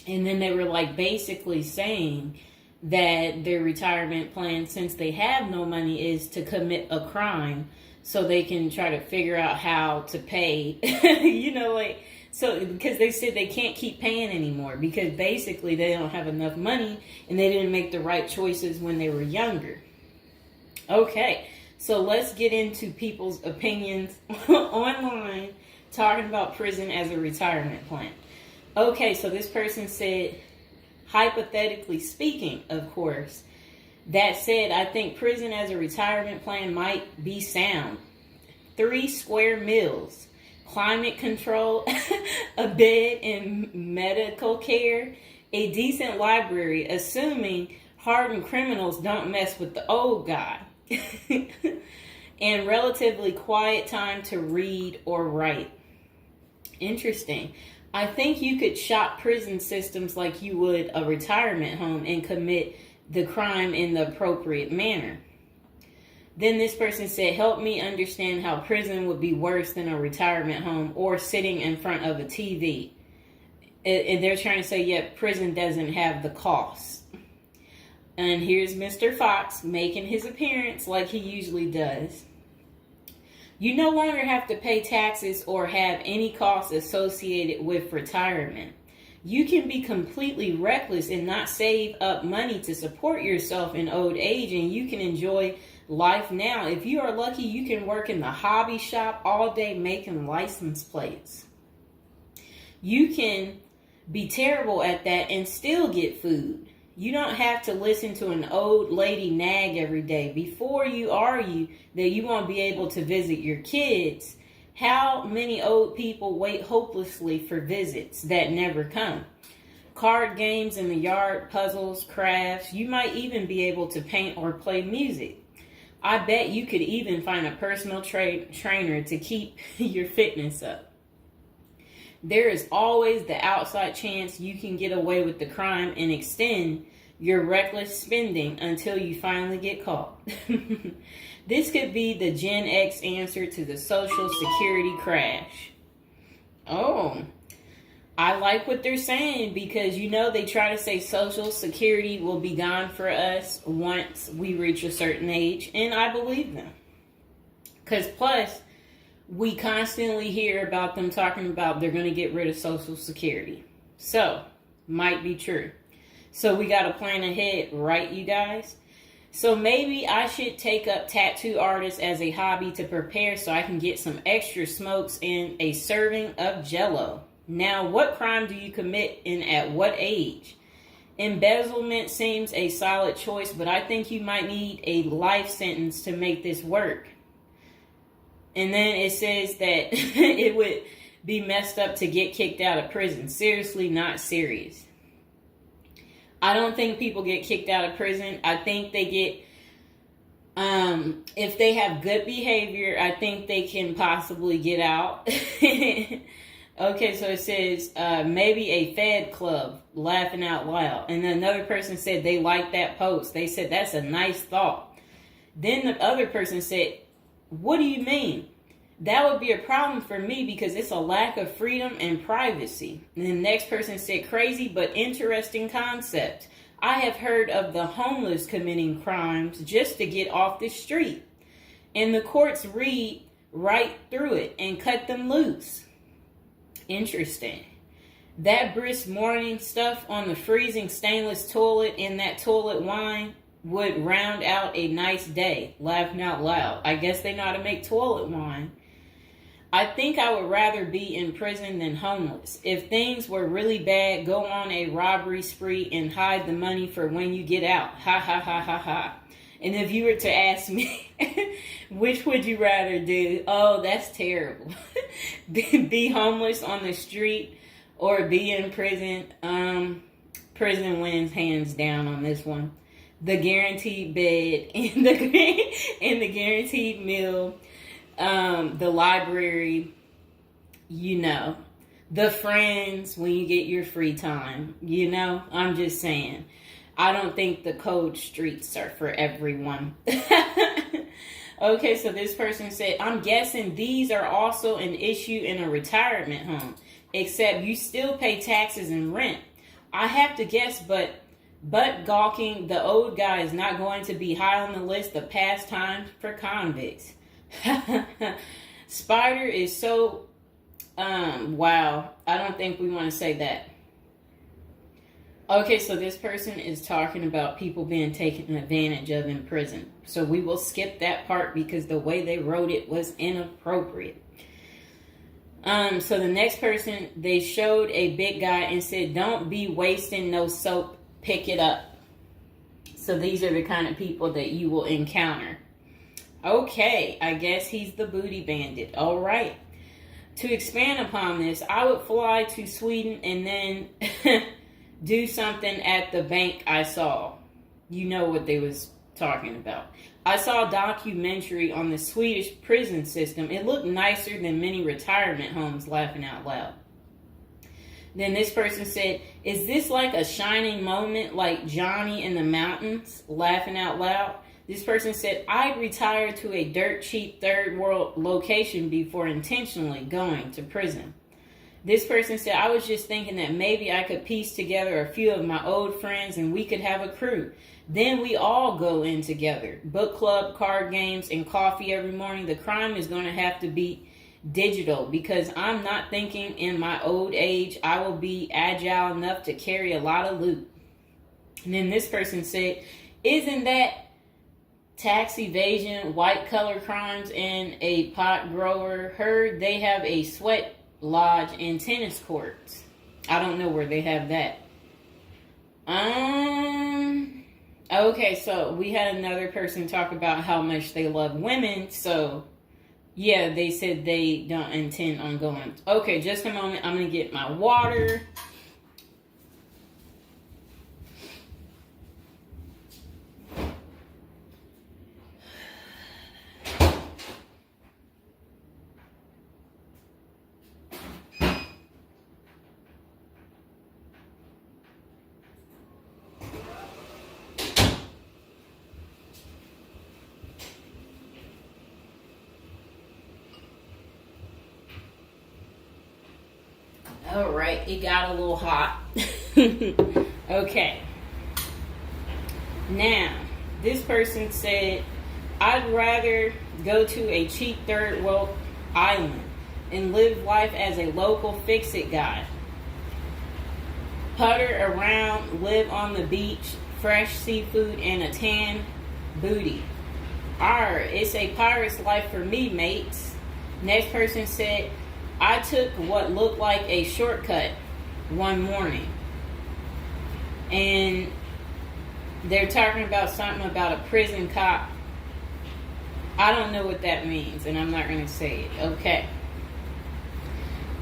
And then they were like basically saying that their retirement plan, since they have no money, is to commit a crime so they can try to figure out how to pay. Like, so because they said they can't keep paying anymore because basically they don't have enough money and they didn't make the right choices when they were younger. Okay, so let's get into people's opinions online talking about prison as a retirement plan. Okay, so this person said, hypothetically speaking, of course, that said, I think prison as a retirement plan might be sound. 3 square meals, climate control, a bed and medical care, a decent library, assuming hardened criminals don't mess with the old guy, and relatively quiet time to read or write. Interesting. I think you could shop prison systems like you would a retirement home and commit the crime in the appropriate manner. Then this person said, help me understand how prison would be worse than a retirement home or sitting in front of a TV. And they're trying to say, yeah, prison doesn't have the costs. And here's Mr. Fox making his appearance like he usually does. You no longer have to pay taxes or have any costs associated with retirement. You can be completely reckless and not save up money to support yourself in old age, and you can enjoy life now. If you are lucky, you can work in the hobby shop all day making license plates. You can be terrible at that and still get food. You don't have to listen to an old lady nag every day. Before you argue that you won't be able to visit your kids, how many old people wait hopelessly for visits that never come? Card games in the yard, puzzles, crafts. You might even be able to paint or play music. I bet you could even find a personal trainer to keep your fitness up. There is always the outside chance you can get away with the crime and extend your reckless spending until you finally get caught. This could be the Gen X answer to the Social Security crash. Oh, I like what they're saying because, they try to say Social Security will be gone for us once we reach a certain age, and I believe them. Because plus, we constantly hear about them talking about they're going to get rid of Social Security. So, might be true. So we got to plan ahead, right, you guys? So maybe I should take up tattoo artists as a hobby to prepare so I can get some extra smokes and a serving of Jell-O. Now, what crime do you commit and at what age? Embezzlement seems a solid choice, but I think you might need a life sentence to make this work. And then it says that it would be messed up to get kicked out of prison. Seriously, not serious. I don't think people get kicked out of prison. I think they get, if they have good behavior, I think they can possibly get out. Okay, so it says maybe a Fed club, laughing out loud. And another person said they liked that post. They said that's a nice thought. Then the other person said, what do you mean? That would be a problem for me because it's a lack of freedom and privacy. And the next person said, crazy but interesting concept. I have heard of the homeless committing crimes just to get off the street. And the courts read right through it and cut them loose. Interesting. That brisk morning stuff on the freezing stainless toilet and that toilet wine would round out a nice day. Laughing out loud. I guess they know how to make toilet wine. I think I would rather be in prison than homeless. If things were really bad, go on a robbery spree and hide the money for when you get out. Ha ha ha ha ha. And if you were to ask me, which would you rather do? Oh, that's terrible. Be homeless on the street or be in prison. Prison wins hands down on this one. The guaranteed bed and the guaranteed meal. The library, the friends when you get your free time, I'm just saying. I don't think the cold streets are for everyone. Okay, so this person said, I'm guessing these are also an issue in a retirement home, except you still pay taxes and rent. I have to guess, but gawking, the old guy is not going to be high on the list of pastimes for convicts. Spider is so, wow. I don't think we want to say that. Okay, so this person is talking about people being taken advantage of in prison. So we will skip that part because the way they wrote it was inappropriate. So the next person, they showed a big guy and said, "Don't be wasting no soap, pick it up." So these are the kind of people that you will encounter. Okay, I guess he's the booty bandit. All right. To expand upon this, I would fly to Sweden and then do something at the bank I saw. You know what they was talking about. I saw a documentary on the Swedish prison system. It looked nicer than many retirement homes, laughing out loud. Then this person said, "Is this like a shining moment like Johnny in the Mountains?" Laughing out loud. This person said, "I'd retire to a dirt cheap third world location before intentionally going to prison." This person said, "I was just thinking that maybe I could piece together a few of my old friends and we could have a crew. Then we all go in together. Book club, card games, and coffee every morning. The crime is going to have to be digital because I'm not thinking in my old age I will be agile enough to carry a lot of loot." And then this person said, "Isn't that tax evasion, white collar crimes, and a pot grower? Heard they have a sweat lodge and tennis courts." I don't know where they have that. Okay, so we had another person talk about how much they love women. So yeah, they said they don't intend on going. Okay, just a moment. I'm gonna get my water. All right, it got a little hot. Okay. Now, this person said, "I'd rather go to a cheap third world island and live life as a local fix-it guy. Putter around, live on the beach, fresh seafood, and a tan booty. Arr, it's a pirate's life for me, mates." Next person said, "I took what looked like a shortcut one morning." And they're talking about something about a prison cop. I don't know what that means, and I'm not going to say it. Okay.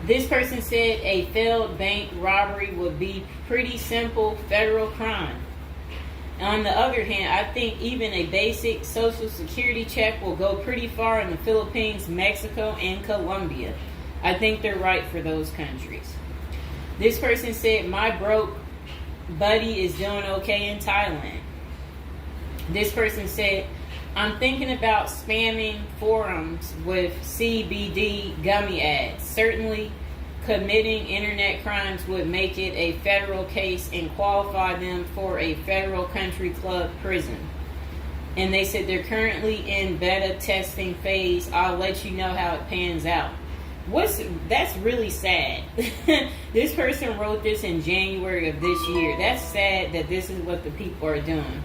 This person said a failed bank robbery would be pretty simple federal crime. On the other hand, I think even a basic social security check will go pretty far in the Philippines, Mexico, and Colombia. I think they're right for those countries. This person said, "My broke buddy is doing okay in Thailand." This person said, "I'm thinking about spamming forums with CBD gummy ads. Certainly committing internet crimes would make it a federal case and qualify them for a federal country club prison." And they said they're currently in beta testing phase. I'll let you know how it pans out. That's really sad. This person wrote this in January of this year. That's sad that this is what the people are doing.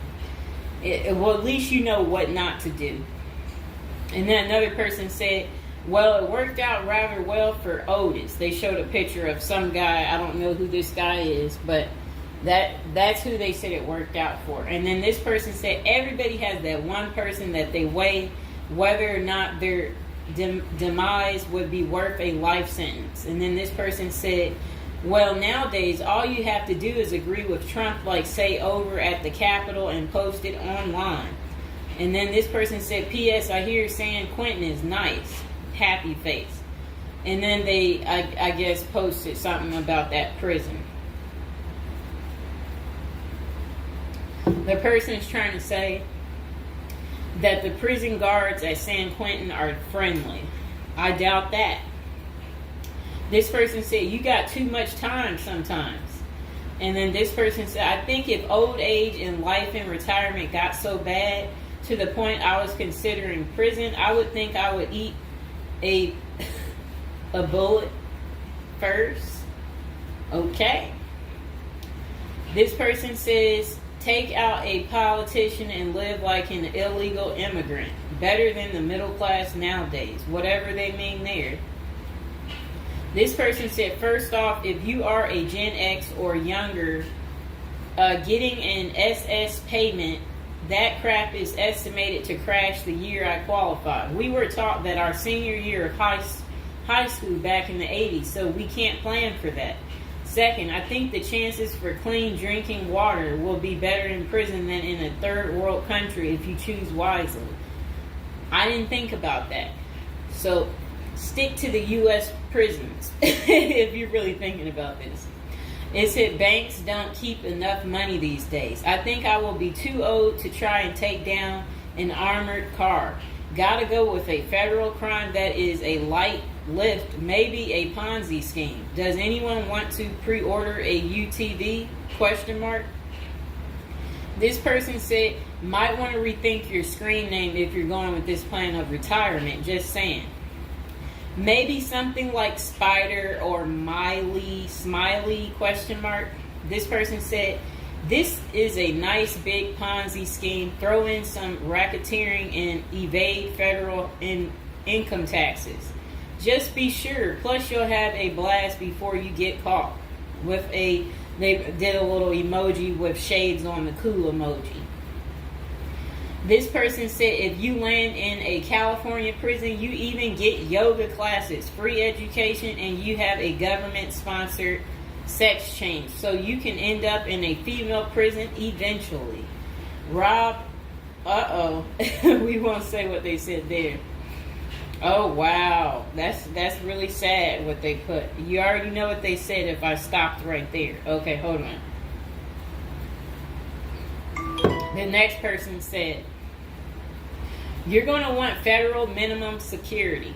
Well, at least you know what not to do. And then another person said, "Well, it worked out rather well for Otis." They showed a picture of some guy. I don't know who this guy is, but that's who they said it worked out for. And then this person said everybody has that one person that they weigh whether or not their demise would be worth a life sentence. And then this person said, "Well, nowadays all you have to do is agree with Trump, like say over at the Capitol, and post it online." And then this person said, "P.S. I hear San Quentin is nice. Happy face." And then they, I guess, posted something about that prison. The person is trying to say that the prison guards at San Quentin are friendly. I doubt that. This person said, "You got too much time sometimes." And then this person said, I think if old age and life in retirement got so bad to the point I was considering prison, I would think I would eat a bullet first. Okay. This person says, take out a politician and live like an illegal immigrant. Better than the middle class nowadays. Whatever they mean there. This person said, first off, if you are a Gen X or younger, getting an SS payment, that crap is estimated to crash the year I qualified. We were taught that our senior year of high school back in the 80s, so we can't plan for that. Second, I think the chances for clean drinking water will be better in prison than in a third world country if you choose wisely. I didn't think about that. So stick to the U.S. prisons if you're really thinking about this. It said banks don't keep enough money these days. I think I will be too old to try and take down an armored car. Gotta go with a federal crime that is a light lift, maybe a Ponzi scheme. Does anyone want to pre-order a UTV? Question mark. This person said, might want to rethink your screen name if you're going with this plan of retirement. Just saying. Maybe something like Spider or Smiley, question mark. This person said, this is a nice big Ponzi scheme. Throw in some racketeering and evade federal income taxes. Just be sure. Plus you'll have a blast before you get caught. They did a little emoji with shades on the cool emoji. This person said if you land in a California prison, you even get yoga classes, free education, and you have a government-sponsored sex change. So you can end up in a female prison eventually. Rob, we won't say what they said there. Oh, wow. That's really sad what they put. You already know what they said if I stopped right there. Okay, hold on. The next person said, you're going to want federal minimum security.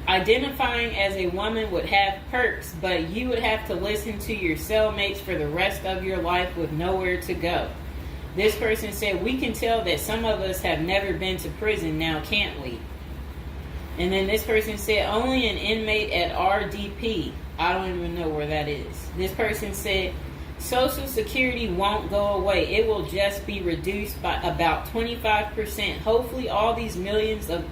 Identifying as a woman would have perks, but you would have to listen to your cellmates for the rest of your life with nowhere to go. This person said, we can tell that some of us have never been to prison now, can't we? And then this person said, only an inmate at RDP. I don't even know where that is. This person said, Social Security won't go away. It will just be reduced by about 25%. Hopefully all these millions of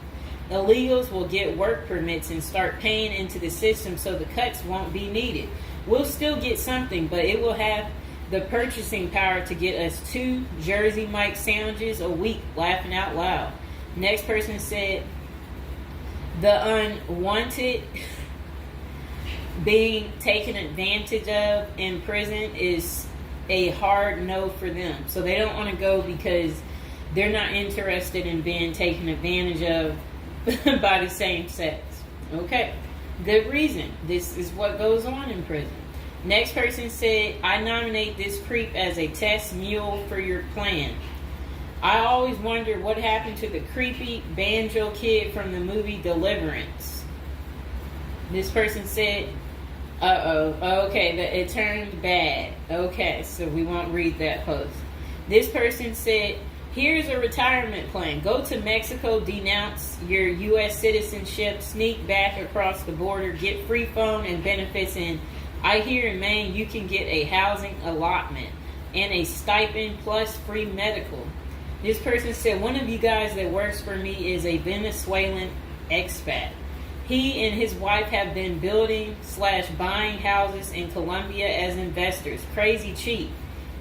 illegals will get work permits and start paying into the system so the cuts won't be needed. We'll still get something, but it will have the purchasing power to get us 2 Jersey Mike sandwiches a week, laughing out loud. Next person said, the unwanted being taken advantage of in prison is a hard no for them. So they don't want to go because they're not interested in being taken advantage of by the same sex. Okay, good reason. This is what goes on in prison. Next person said, I nominate this creep as a test mule for your plan. I always wonder what happened to the creepy banjo kid from the movie Deliverance. This person said, okay, it turned bad. Okay, so we won't read that post. This person said, here's a retirement plan. Go to Mexico, denounce your U.S. citizenship, sneak back across the border, get free phone and benefits, and I hear in Maine you can get a housing allotment and a stipend plus free medical. This person said, one of you guys that works for me is a Venezuelan expat. He and his wife have been building/buying houses in Colombia as investors. Crazy cheap.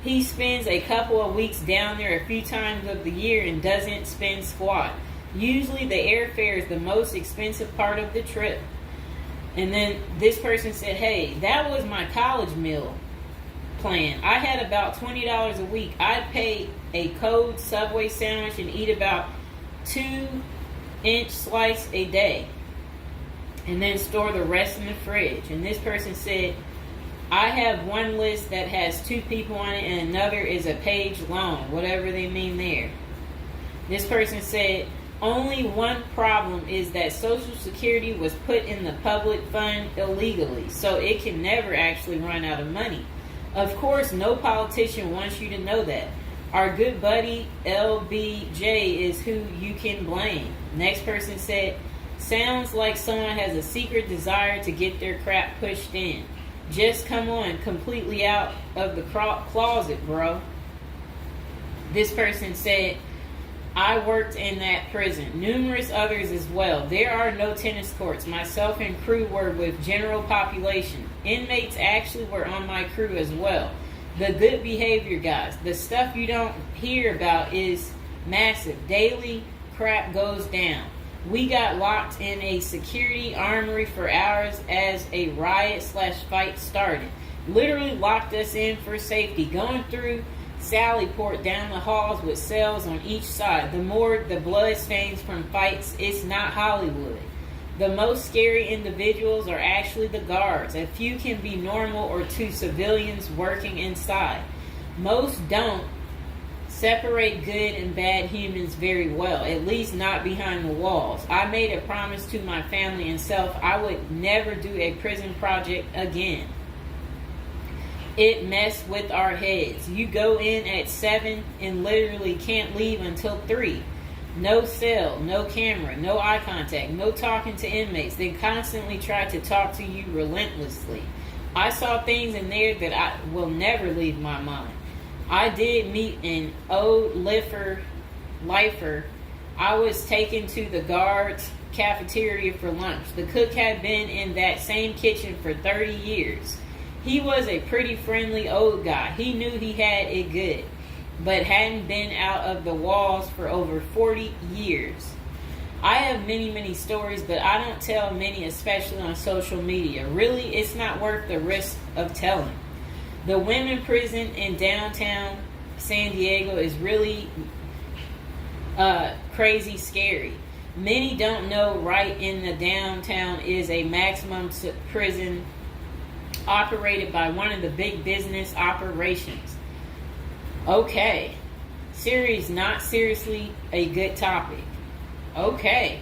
He spends a couple of weeks down there a few times of the year and doesn't spend squat. Usually the airfare is the most expensive part of the trip. And then this person said, hey, that was my college meal plan. I had about $20 a week. I'd pay a cold Subway sandwich and eat about 2-inch slice a day. And then store the rest in the fridge. And this person said, I have one list that has 2 people on it and another is a page long, whatever they mean there. This person said, Only one problem is that Social Security was put in the public fund illegally, so it can never actually run out of money. Of course, no politician wants you to know that. Our good buddy LBJ is who you can blame. Next person said, sounds like someone has a secret desire to get their crap pushed in. Just come on, completely out of the closet, bro. This person said, I worked in that prison. Numerous others as well. There are no tennis courts. Myself and crew were with general population. Inmates actually were on my crew as well. The good behavior guys. The stuff you don't hear about is massive. Daily crap goes down. We got locked in a security armory for hours as a riot/fight started. Literally locked us in for safety. Going through Sallyport down the halls with cells on each side. The more the blood stains from fights, it's not Hollywood. The most scary individuals are actually the guards. A few can be normal or two civilians working inside. Most don't separate good and bad humans very well, at least not behind the walls. I made a promise to my family and self I would never do a prison project again. It messed with our heads. You go in at 7 and literally can't leave until 3. No cell, no camera, no eye contact, no talking to inmates. They constantly try to talk to you relentlessly. I saw things in there that I will never leave my mind. I did meet an old lifer. I was taken to the guards' cafeteria for lunch. The cook had been in that same kitchen for 30 years. He was a pretty friendly old guy. He knew he had it good, but hadn't been out of the walls for over 40 years. I have many stories, but I don't tell many, especially on social media. Really, it's not worth the risk of telling. The women prison in downtown San Diego is really crazy scary. Many don't know right in the downtown is a maximum prison operated by one of the big business operations. Okay. Series not seriously a good topic. Okay.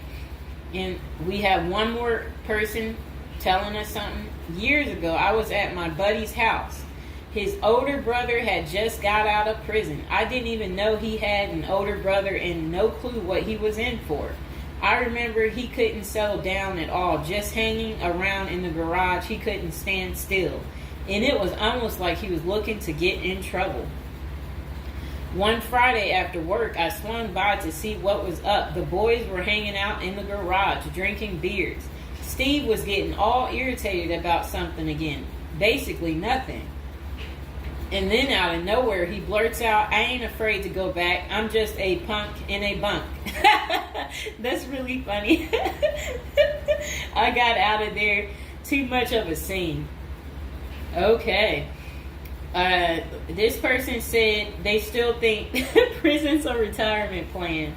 And we have one more person telling us something. Years ago, I was at my buddy's house. His older brother had just got out of prison. I didn't even know he had an older brother and no clue what he was in for. I remember he couldn't settle down at all, just hanging around in the garage. He couldn't stand still. And it was almost like he was looking to get in trouble. One Friday after work, I swung by to see what was up. The boys were hanging out in the garage, drinking beers. Steve was getting all irritated about something again. Basically nothing. And then out of nowhere, he blurts out, I ain't afraid to go back. I'm just a punk in a bunk. That's really funny. I got out of there. Too much of a scene. Okay. This person said they still think prison's a retirement plan.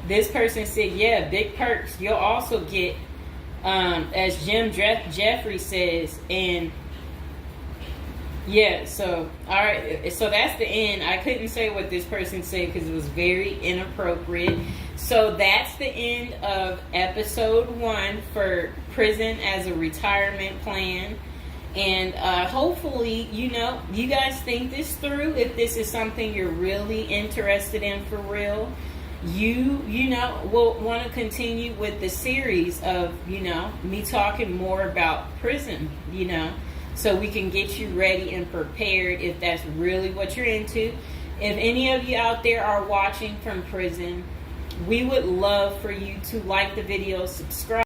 This person said, yeah, big perks. You'll also get, as Jim Jeffrey says, and yeah, so, all right, so that's the end. I couldn't say what this person said because it was very inappropriate. So that's the end of episode 1 for prison as a retirement plan. And hopefully, you guys think this through. If this is something you're really interested in for real, you will want to continue with the series of, me talking more about prison, so we can get you ready and prepared if that's really what you're into. If any of you out there are watching from prison, we would love for you to like the video, subscribe.